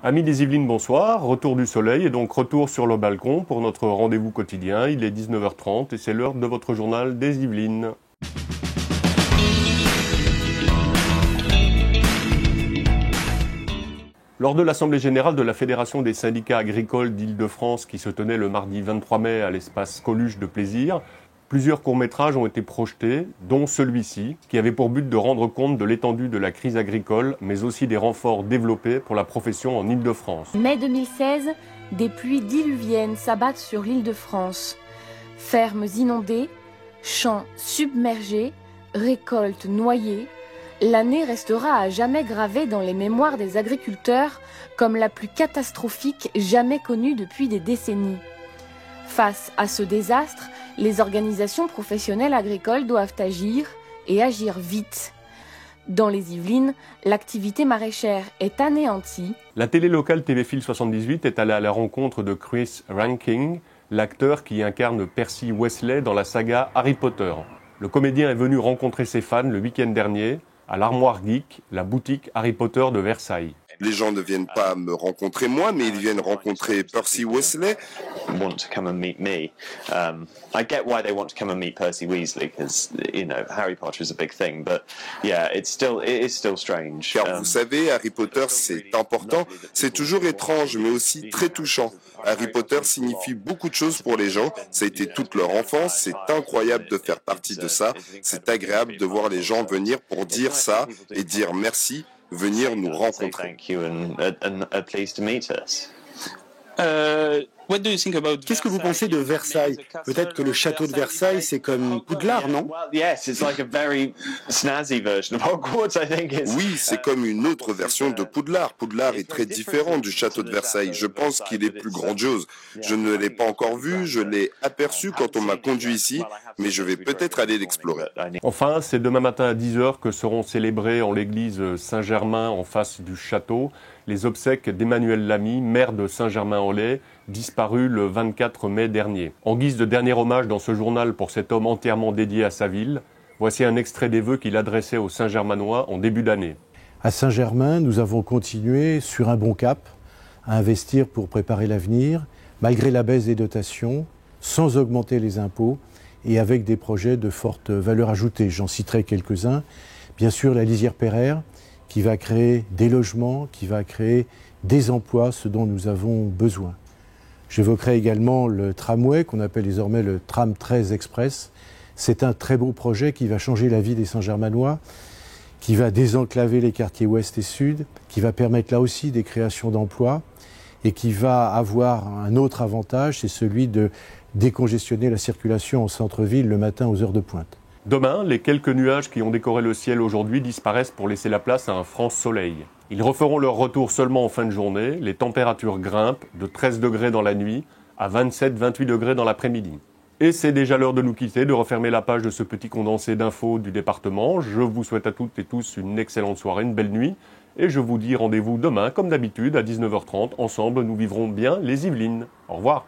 Amis des Yvelines, bonsoir. Retour du soleil et donc retour sur le balcon pour notre rendez-vous quotidien. Il est 19h30 et c'est l'heure de votre journal des Yvelines. Lors de l'Assemblée générale de la Fédération des syndicats agricoles d'Île-de-France qui se tenait le mardi 23 mai à l'espace Coluche de Plaisir, plusieurs courts-métrages ont été projetés, dont celui-ci, qui avait pour but de rendre compte de l'étendue de la crise agricole, mais aussi des renforts développés pour la profession en Île-de-France. Mai 2016, des pluies diluviennes s'abattent sur l'Île-de-France. Fermes inondées, champs submergés, récoltes noyées. L'année restera à jamais gravée dans les mémoires des agriculteurs comme la plus catastrophique jamais connue depuis des décennies. Face à ce désastre, les organisations professionnelles agricoles doivent agir et agir vite. Dans les Yvelines, l'activité maraîchère est anéantie. La télé locale TV Fil 78 est allée à la rencontre de Chris Rankin, l'acteur qui incarne Percy Weasley dans la saga Harry Potter. Le comédien est venu rencontrer ses fans le week-end dernier à l'Armoire Geek, la boutique Harry Potter de Versailles. Les gens ne viennent pas me rencontrer moi, mais ils viennent rencontrer Percy Weasley. Want to come and meet me. I get why they want to come and meet Percy Weasley because Harry Potter is a big thing, but yeah, it is still strange. Car vous savez, Harry Potter c'est important, c'est toujours étrange, mais aussi très touchant. Harry Potter signifie beaucoup de choses pour les gens. Ça a été toute leur enfance. C'est incroyable de faire partie de ça. C'est agréable de voir les gens venir pour dire ça et dire merci, venir nous rencontrer. Qu'est-ce que vous pensez de Versailles? Peut-être que le château de Versailles, c'est comme Poudlard, non? Oui, c'est comme une autre version de Poudlard. Poudlard est très différent du château de Versailles. Je pense qu'il est plus grandiose. Je ne l'ai pas encore vu, je l'ai aperçu quand on m'a conduit ici, mais je vais peut-être aller l'explorer. Enfin, c'est demain matin à 10h que seront célébrés en l'église Saint-Germain en face du château les obsèques d'Emmanuel Lamy, maire de Saint-Germain-en-Laye, disparu le 24 mai dernier. En guise de dernier hommage dans ce journal pour cet homme entièrement dédié à sa ville, voici un extrait des vœux qu'il adressait aux Saint-Germanois en début d'année. À Saint-Germain, nous avons continué sur un bon cap à investir pour préparer l'avenir, malgré la baisse des dotations, sans augmenter les impôts et avec des projets de forte valeur ajoutée. J'en citerai quelques-uns. Bien sûr, la lisière Pereire, qui va créer des logements, qui va créer des emplois, ce dont nous avons besoin. J'évoquerai également le tramway, qu'on appelle désormais le tram 13 express. C'est un très beau projet qui va changer la vie des Saint-Germanois, qui va désenclaver les quartiers ouest et sud, qui va permettre là aussi des créations d'emplois et qui va avoir un autre avantage, c'est celui de décongestionner la circulation en centre-ville le matin aux heures de pointe. Demain, les quelques nuages qui ont décoré le ciel aujourd'hui disparaissent pour laisser la place à un franc soleil. Ils referont leur retour seulement en fin de journée. Les températures grimpent de 13 degrés dans la nuit à 27-28 degrés dans l'après-midi. Et c'est déjà l'heure de nous quitter, de refermer la page de ce petit condensé d'infos du département. Je vous souhaite à toutes et tous une excellente soirée, une belle nuit. Et je vous dis rendez-vous demain, comme d'habitude, à 19h30. Ensemble, nous vivrons bien les Yvelines. Au revoir.